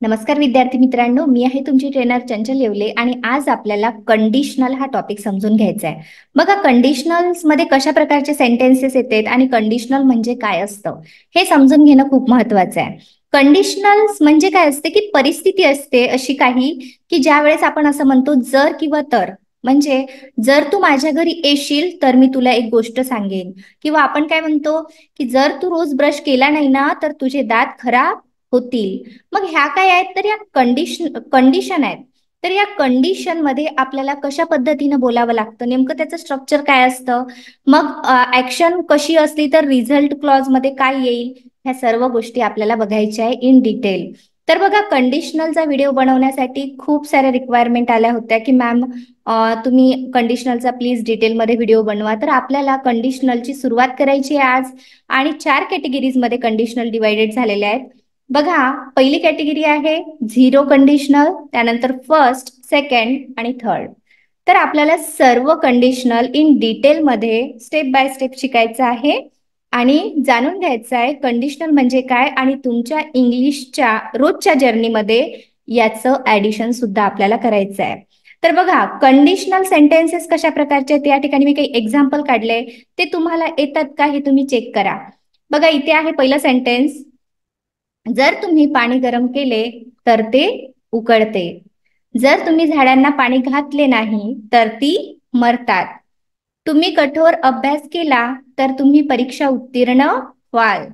नमस्कार विद्यार्थी मित्रांनो, मी आहे तुमची ट्रेनर चंचल येवले आणि आज आपल्याला कंडिशनल हा टॉपिक समजून घ्यायचा आहे. बघा, कंडिशनल्स मध्ये कशा प्रकारचे सेंटेन्सेस येतात आणि कंडिशनल म्हणजे काय असतं हे समजून घेणं खूप महत्वाचं आहे. कंडिशनल्स म्हणजे काय असते की परिस्थिती असते अशी काही की ज्या वेळेस आपण असं म्हणतो जर किंवा तर. म्हणजे जर तू माझ्या घरी येशील तर मी तुला एक गोष्ट सांगेन, किंवा आपण काय म्हणतो की जर तू रोज ब्रश केला नाही ना तर तुझे दात खराब होतील. मग ह्या काय आहेत तर या कंडिशन आहेत. तर या कंडिशन मध्ये आपल्याला कशा पद्धतीने बोलावं लागतं, नेमकं त्याचं स्ट्रक्चर काय असतं, मग ऍक्शन कशी असली तर रिझल्ट क्लॉज मध्ये काय येईल, ह्या सर्व गोष्टी आपल्याला बघायच्या आहे इन डिटेल. तर बघा, कंडिशनलचा व्हिडिओ बनवण्यासाठी खूप साऱ्या रिक्वायरमेंट आल्या होत्या की मॅम तुम्ही कंडिशनलचा प्लीज डिटेलमध्ये व्हिडिओ बनवा. तर आपल्याला कंडिशनलची सुरुवात करायची आहे आज, आणि 4 कॅटेगरीजमध्ये कंडिशनल डिवाइडेड झालेले आहेत. बघा, पहिली कॅटेगरी आहे झिरो कंडिशनल, त्यानंतर फर्स्ट, सेकंड आणि थर्ड. तर आपल्याला सर्व कंडिशनल इन डिटेल मध्ये स्टेप बाय स्टेप शिकायचं आहे आणि जाणून घ्यायचं आहे कंडिशनल म्हणजे काय, आणि तुमच्या इंग्लिशच्या रोजच्या जर्नीमध्ये याचं ऍडिशन सुद्धा आपल्याला करायचं आहे. तर बघा, कंडिशनल सेंटेन्सेस कशा प्रकारचे आहेत या ठिकाणी मी काही एक्झाम्पल काढले, ते तुम्हाला येतात का हे तुम्ही चेक करा. बघा, इथे आहे पहिलं सेंटेन्स, जर तुम्ही पाणी गरम केले तर ते उकळते. जर तुम्ही झाडांना पाणी घातले नाही तर ती मरतात. तुम्ही कठोर अभ्यास केला तर तुम्ही परीक्षा उत्तीर्ण व्हाल.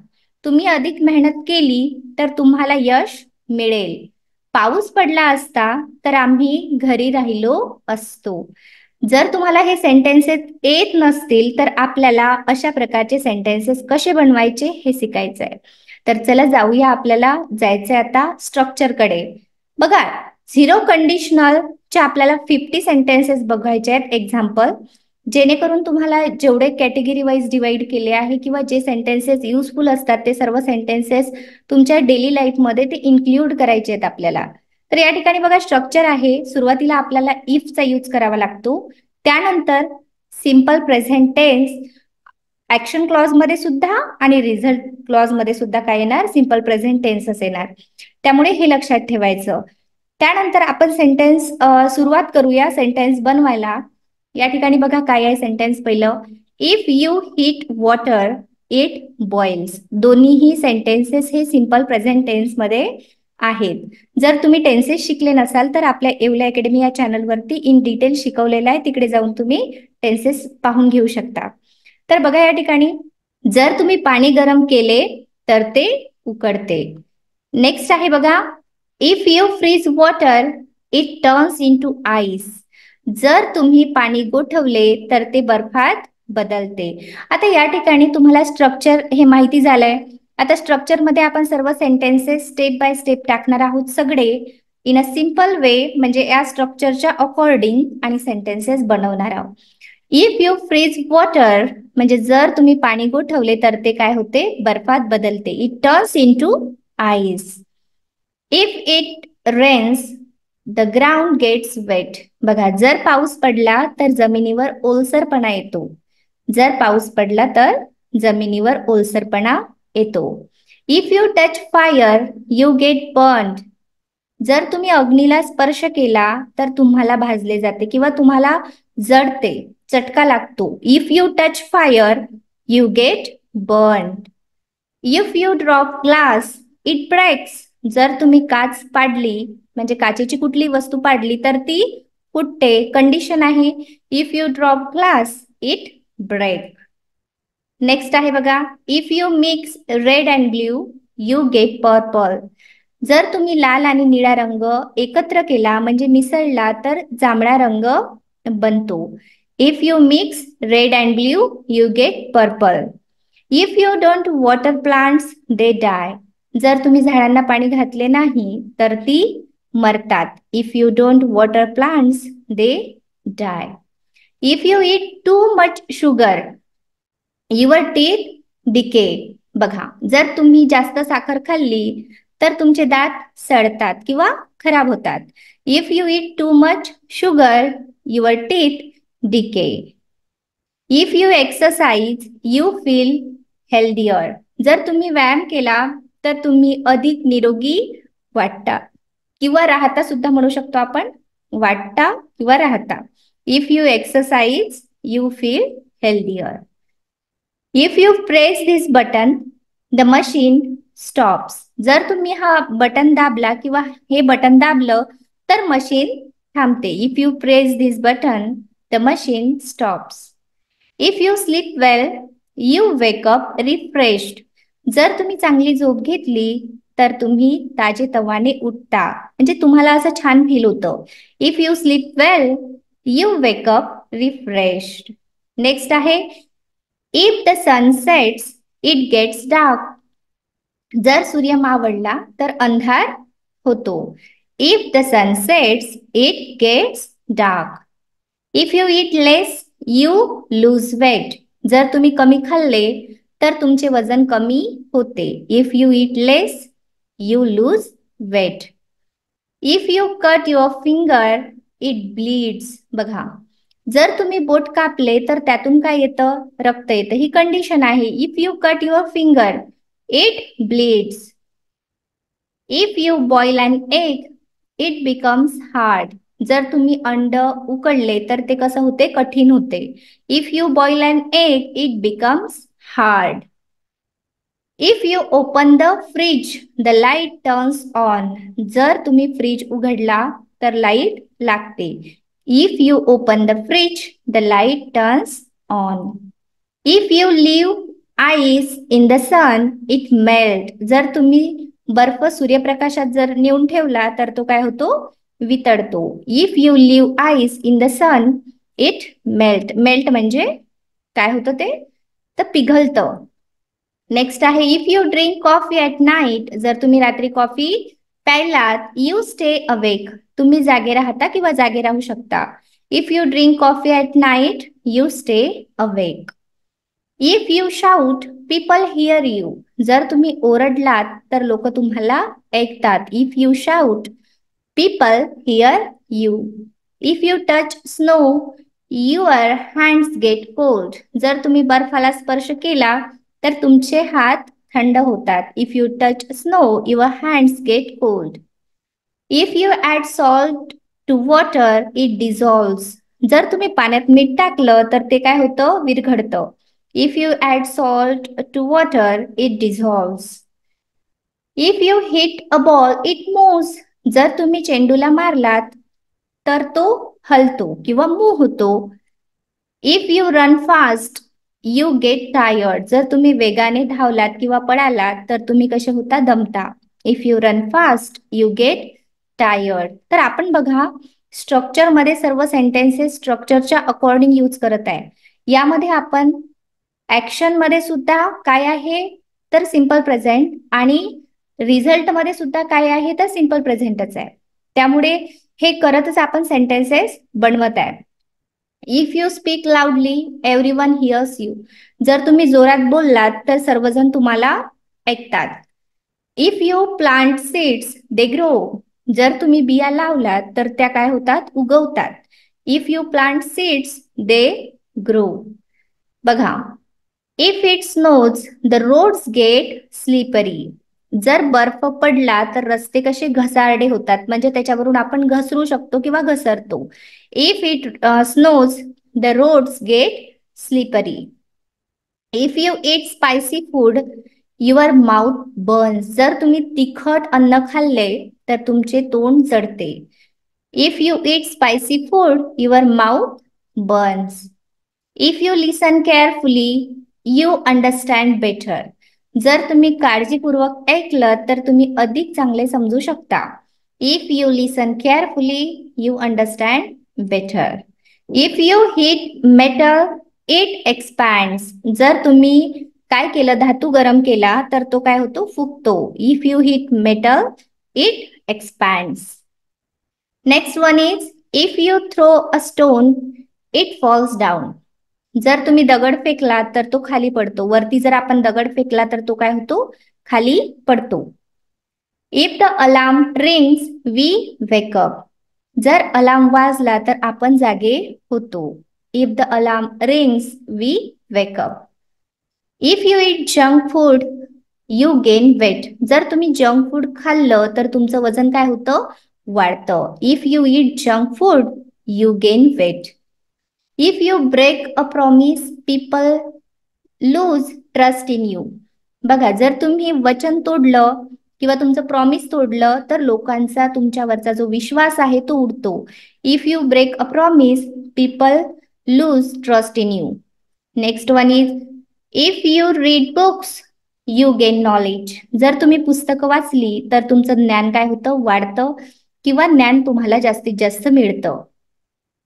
तुम्ही अधिक मेहनत केली तर तुम्हाला यश मिळेल. पाऊस पडला असता तर आम्ही घरी राहिलो असतो. जर तुम्हाला हे सेंटेन्सेस येत नसतील तर आपल्याला अशा प्रकारचे सेंटेन्सेस कसे बनवायचे हे शिकायचं आहे. तर चला जाऊया, आपल्याला जायचंय आता स्ट्रक्चर कडे. बघा, झिरो कंडिशनलच्या आपल्याला 50 सेंटेन्सेस बघायचे आहेत एक्झाम्पल, जेणेकरून तुम्हाला जेवढे कॅटेगरी वाईज डिवाइड केले आहे किंवा जे सेंटेन्सेस युजफुल असतात ते सर्व सेंटेन्सेस तुमच्या डेली लाईफमध्ये ते इन्क्ल्यूड करायचे आहेत आपल्याला. तर या ठिकाणी बघा, स्ट्रक्चर आहे. सुरुवातीला आपल्याला इफचा यूज करावा लागतो, त्यानंतर simple present tense, action clause मध्ये सुद्धा आणि रिझल्ट क्लॉज मध्ये सुद्धा काय येणार, सिंपल प्रेझेंट टेन्सच येणार. त्यामुळे हे लक्षात ठेवायचं. त्यानंतर आपण सेंटेन्स सुरुवात करूया सेंटेन्स बनवायला. या ठिकाणी बघा काय आहे सेंटेन्स पहिलं, if you heat water it boils. दोन्हीही सेंटेन्सेस हे सिंपल प्रेझेंट टेन्स मध्ये आहेत. जर तुम्ही टेन्सेस शिकले नसाल तर आपल्या येवले अकॅडमी या चॅनलवरती इन डिटेल शिकवलेलं आहे, तिकडे जाऊन तुम्ही टेन्सेस पाहून घेऊ शकता. तर बघा, या ठिकाणी जर तुम्ही पाणी गरम केले तर ते उकडते. नेक्स्ट आहे बघा, if you freeze water it turns into ice. जर तुम्ही पाणी गोठवले तर ते बर्फात बदलते. आता या ठिकाणी तुम्हाला स्ट्रक्चर हे माहिती झालंय. आता स्ट्रक्चर मध्ये आपण सर्व सेंटेन्सेस स्टेप बाय स्टेप टाकणार आहोत, सगळे इन अ सिंपल वे, म्हणजे या स्ट्रक्चरच्या अकॉर्डिंग आणि सेंटेन्सेस बनवणार आहोत. इफ यू फ्रीज वॉटर म्हणजे जर तुम्ही पाणी गोठवले तर ते काय होते, बर्फात बदलते. It turns into ice. If it rains the ground gets wet. बघा, जर पाऊस पडला तर जमिनीवर ओलसरपणा येतो. जर पाऊस पडला तर जमिनीवर ओलसरपणा येतो. If you touch fire you get burned. जर तुम्ही अग्नीला स्पर्श केला तर तुम्हाला भाजले जाते किंवा तुम्हाला जळते, चटका लागतो. If you touch fire you get burned. If you drop glass it breaks. जर तुम्ही काच पाडली म्हणजे काचेची कुठली वस्तू पाडली तर ती फुटते. कंडिशन आहे, if you drop glass it break. Next आहे बघा, if you mix red and blue you get purple. जर तुम्ही लाल आणि निळा रंग एकत्र केला म्हणजे मिसळला तर जांभळा रंग बनतो. If you mix red and blue you get purple. If you don't water plants they die. जर तुम्ही झाडांना पाणी घातले नाही तर ती मरतात. If you don't water plants they die. If you eat too much sugar your teeth decay. बघा, जर तुम्ही जास्त साखर खाल्ली तर तुमचे दात सडतात किंवा खराब होतात. If you eat too much sugar your teeth decay. If you exercise you feel healthier. जर तुम्ही व्यायाम केला तर तुम्ही अधिक निरोगी वाटता. किंवा राहता सुद्धा म्हणू शकतो आपण, वाटता किंवा राहता. If you exercise you feel healthier. If you press this button the machine stops. जर तुम्ही हा बटन दाबला किंवा हे बटन दाबलं तर मशीन थांबते. If you press this button the machine stops. If you sleep well you wake up refreshed. जर तुम्ही चांगली झोप घेतली तर तुम्ही ताजेतवाने उठता, म्हणजे तुम्हाला असं छान फील होतं. If you sleep well you wake up refreshed. Next आहे if the sun sets it gets dark. जर सूर्य मावळला तर अंधार होतो. If the sun sets it gets dark. If you eat less you lose weight. जर तुम्ही कमी खाल्ले तर तुमचे वजन कमी होते. If you eat less you lose weight. If you cut your finger it bleeds. बघा, जर तुम्ही बोट कापले तर त्यातून काय येतं? रक्त येतं. ही कंडिशन आहे. If you cut your finger it bleeds. If you boil an egg it becomes hard. जर तुम्ही अंड उकडले तर ते कसं होते? कठीण होते. If you boil an egg it becomes hard. If you open the fridge the light turns on. जर तुम्ही फ्रीज उघडला तर लाईट लागते. If you open the fridge the light turns on. If you leave ice in the sun it melt. जर तुम्ही बर्फ सूर्यप्रकाशात जर नेऊन ठेवला तर तो काय होतो? वितळतो. If you leave ice in the sun it melt. Melt म्हणजे काय होतं ते? तर पिघलतं. नेक्स्ट आहे if you drink coffee at night. जर तुम्ही रात्री कॉफी प्यायलात यू स्टे अवेक. तुम्ही जागे राहता किंवा जागे राहू शकता. If you drink coffee at night you stay awake. If you shout people hear you. जर तुम्ही ओरडलात तर लोक तुम्हाला ऐकतात. If you shout people hear you. If you touch snow your hands get cold. जर तुम्ही बर्फाला स्पर्श केला तर तुमचे हात थंड होतात. If you touch snow your hands get cold. If you add salt to water it dissolves. जर तुम्ही पाण्यात मीठ टाकलं तर ते काय होतं? विरघळतं. If you add salt to water it dissolves. If you hit a ball it moves. जर तुम्ही चेंडूला मारलात तर तो हलतो किंवा मूव्ह होतो. If you run fast you get tired. जर तुम्ही वेगाने धावलात किंवा पळालात तर तुम्ही कसे होता? दमता. If you run fast you get tired. तर आपण बघा स्ट्रक्चर मध्ये सर्व सेंटेन्सेस स्ट्रक्चरच्या अकॉर्डिंग यूज करत आहे. यामध्ये आपण ऍक्शन मध्ये सुद्धा काय आहे तर सिंपल प्रेझेंट, आणि रिझल्ट मध्ये सुद्धा काय आहे तर सिंपल प्रेझेंटच आहे. त्यामुळे हे करतच आपण सेंटेन्सेस बनवत आहे. If you speak loudly everyone hears you. जर तुम्ही जोरात बोललात तर सर्वजण तुम्हाला ऐकतात. If you plant seeds they grow. जर तुम्ही बिया लावलात तर त्या काय होतात? उगवतात. If you plant seeds they grow. बघा, if it snows the roads get slippery. जर बर्फ पडला तर रस्ते कसे घसारडे होतात, म्हणजे त्याच्यावरून आपण घसरू शकतो किंवा घसरतो. If it snows the roads get slippery. If you eat spicy food your mouth burns. जर तुम्ही तिखट अन्न खाल्ले तर तुमचे तोंड जळते. If you eat spicy food your mouth burns. If you listen carefully you understand better. जर तुम्ही काळजीपूर्वक ऐकलं तर तुम्ही अधिक चांगले समजू शकता. If you listen carefully you understand better. If you heat metal it expands. जर तुम्ही काय केलं? धातू गरम केला तर तो काय होतो? फुगतो. If you heat metal it expands. Next one is if you throw a stone it falls down. जर तुम्ही दगड फेकला तर तो खाली पडतो. वरती जर आपण दगड फेकला तर तो काय होतो? खाली पडतो. If the alarm rings we wake up. जर अलार्म वाजला तर आपण जागे होतो. If the alarm rings we wake up. If you eat junk food you gain weight. जर तुम्ही जंक फूड खाल्लं तर तुमचं वजन काय होतं? वाढतं. If you eat junk food you gain weight. If you break a promise people lose trust in you. बघा, जर तुम्ही वचन तोडलं किंवा तुमचं प्रॉमिस तोडलं तर लोकांचा तुमच्यावरचा जो विश्वास आहे तो उडतो. If you break a promise people lose trust in you. Next one is if you read books you gain knowledge. जर तुम्ही पुस्तकं वाचली तर तुमचं ज्ञान काय होतं, वाढतं किंवा ज्ञान तुम्हाला जास्तीत जास्त मिळतं.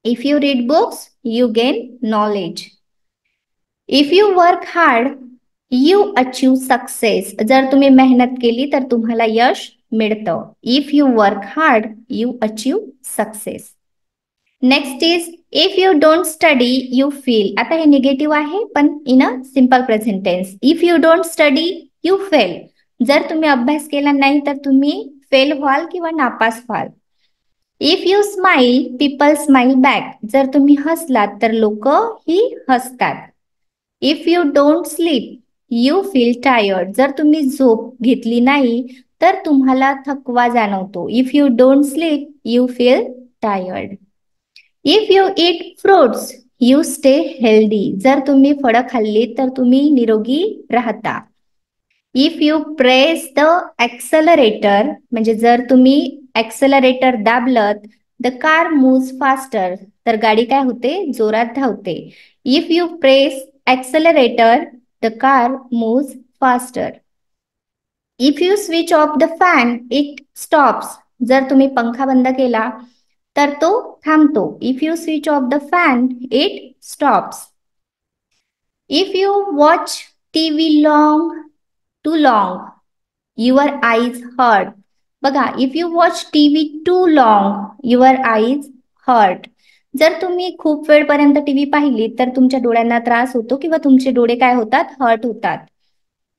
If you read books you gain knowledge. If you work hard you achieve success. जर तुम्ही मेहनत केली तर तुम्हाला यश मिळतं. If you work hard you achieve success. Next is if you don't study you feel. आता हे निगेटिव्ह आहे पण in a simple present tense. If you don't study you fail. जर तुम्ही अभ्यास केला नाही तर तुम्ही फेल व्हाल किंवा नापास व्हाल. If you smile people smile back. जर तुम्ही हसलात तर लोक ही हसतात. If you don't sleep you feel tired. जर तुम्ही झोप घेतली नाही तर तुम्हाला थकवा जाणवतो. If you don't sleep you feel tired. If you eat fruits you stay healthy. जर तुम्ही फळं खाल्ली तर तुम्ही निरोगी राहता. इफ यू प्रेस द ॲक्सेलरेटर, म्हणजे जर तुम्ही ॲक्सेलरेटर दाबलत द कार मूव्स फास्टर. तर गाडी काय होते, जोरात धावते. If you press accelerator the car moves faster. If you switch off the fan it stops. जर तुम्ही पंखा बंद केला तर तो थांबतो. If you switch off the fan it stops. If you watch TV long too long your eyes hurt. बघा, if you watch TV too long your eyes hurt. जर तुम्ही खूप वेळपर्यंत टीव्ही पाहिली तर तुमच्या डोळ्यांना त्रास होतो किंवा तुमचे डोळे काय होतात, हर्ट होतात.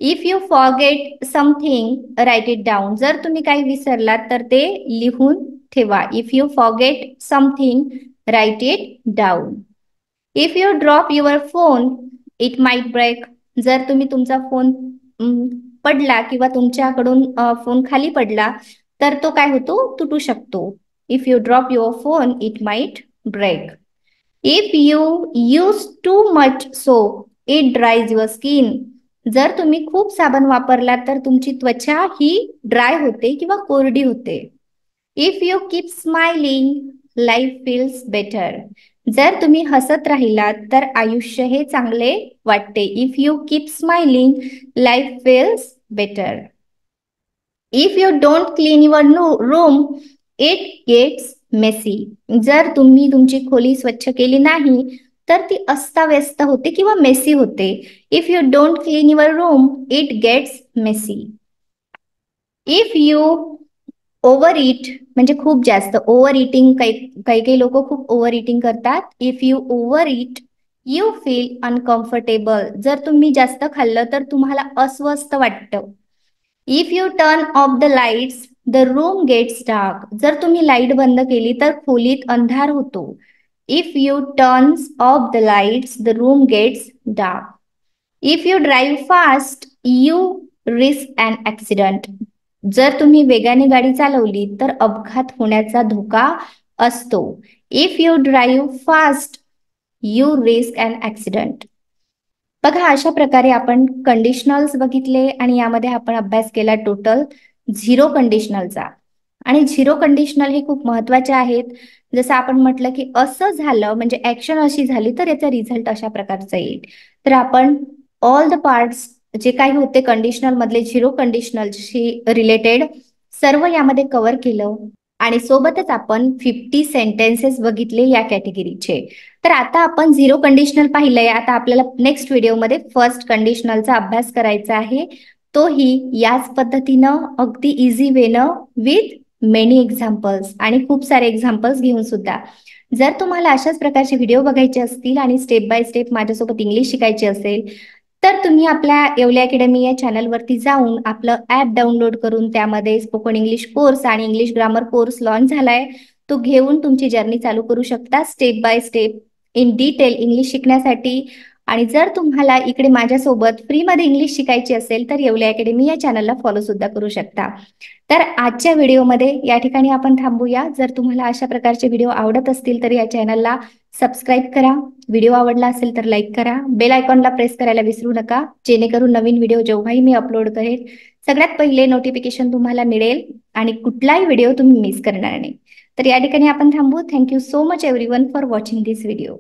If you forget something write it down. जर तुम्ही काही विसरलात तर ते लिहून ठेवा. If you forget something write it down. If you drop your phone it might break. जर तुम्ही तुमचा फोन पडला किंवा तुमच्याकडून फोन खाली पडला तर तो काय होतो, तुटू शकतो. If you drop your phone it might break. If you use too much soap it dries your skin. जर तुम्ही खूप साबण वापरला तर तुमची त्वचा ही ड्राय होते किंवा कोरडी होते. If you keep smiling life feels better. जर तुम्ही हसत राहिलात तर आयुष्य हे चांगले वाटते. If you keep smiling life feels better. If you don't clean your room it gets messy. जर तुम्ही तुमची खोली स्वच्छ केली नाही तर ती अस्ताव्यस्त होते किंवा मेसी होते. If you don't clean your room it gets messy. If you overeat, म्हणजे खूप जास्त ओव्हर इटिंग, काही लोक खूप ओव्हर इटिंग करतात. If you overeat you feel uncomfortable. जर तुम्ही जास्त खाल्लं तर तुम्हाला अस्वस्थ वाटतं. If you turn off the lights the room gets dark. जर तुम्ही लाईट बंद केली तर खोलीत अंधार होतो. If you turns off the lights the room gets dark. If you drive fast you risk an accident. जर तुम्ही वेगाने गाडी चालवली तर अपघात होण्याचा धोका असतो. If you drive fast you risk an accident. बघा, अशा प्रकारे आपण कंडिशनल्स बघितले आणि यामध्ये आपण अभ्यास केला टोटल 0 कंडिशनलचा. आणि 0 कंडिशनल हे खूप महत्वाचे आहेत. जसं आपण म्हटलं की असं झालं म्हणजे ऍक्शन अशी झाली तर याचा रिझल्ट अशा प्रकारचा येईल. तर आपण ऑल द पार्ट्स जे काही होते कंडिशनल मधले 0 कंडिशनलशी रिलेटेड सर्व यामध्ये कव्हर केलं. आणि सोबतच आपण 50 सेंटेन्सेस बघितले या कॅटेगरीचे. तर आता आपण 0 कंडिशनल पाहिलंय. आता आपल्याला नेक्स्ट व्हिडिओमध्ये फर्स्ट कंडिशनलचा अभ्यास करायचा आहे. तोही याच पद्धतीनं अगदी इझी वेनं विथ मेनी एक्झाम्पल्स आणि खूप सारे एक्झाम्पल्स घेऊन सुद्धा. जर तुम्हाला अशाच प्रकारचे व्हिडिओ बघायचे असतील आणि स्टेप बाय स्टेप माझ्यासोबत इंग्लिश शिकायची असेल तर तुम्ही आपल्या येवले अकॅडमी या चॅनलवरती जाऊन आपलं ऍप डाउनलोड करून त्यामध्ये स्पोकन इंग्लिश कोर्स आणि इंग्लिश ग्रामर कोर्स लॉन्च झालाय. तो घेऊन तुमची जर्नी चालू करू शकता. Step by step in detail English शिकण्यासाठी आणि जर तुम्हाला इकडे माझ्यासोबत फ्रीमध्ये इंग्लिश शिकायची असेल तर येवले अकॅडमी या चॅनलला फॉलो सुद्धा करू शकता. तर आजच्या व्हिडिओमध्ये या ठिकाणी आपण थांबूया. जर तुम्हाला अशा प्रकारचे व्हिडिओ आवडत असतील तर या चॅनलला सबस्क्राईब करा. व्हिडिओ आवडला असेल तर लाईक करा. बेल आयकॉनला प्रेस करायला विसरू नका, जेणेकरून नवीन व्हिडिओ जेव्हाही मी अपलोड करेन सगळ्यात पहिले नोटिफिकेशन तुम्हाला मिळेल आणि कुठलाही व्हिडिओ तुम्ही मिस करणार नाही. तर या ठिकाणी आपण थांबू. Thank you so much everyone for watching this video.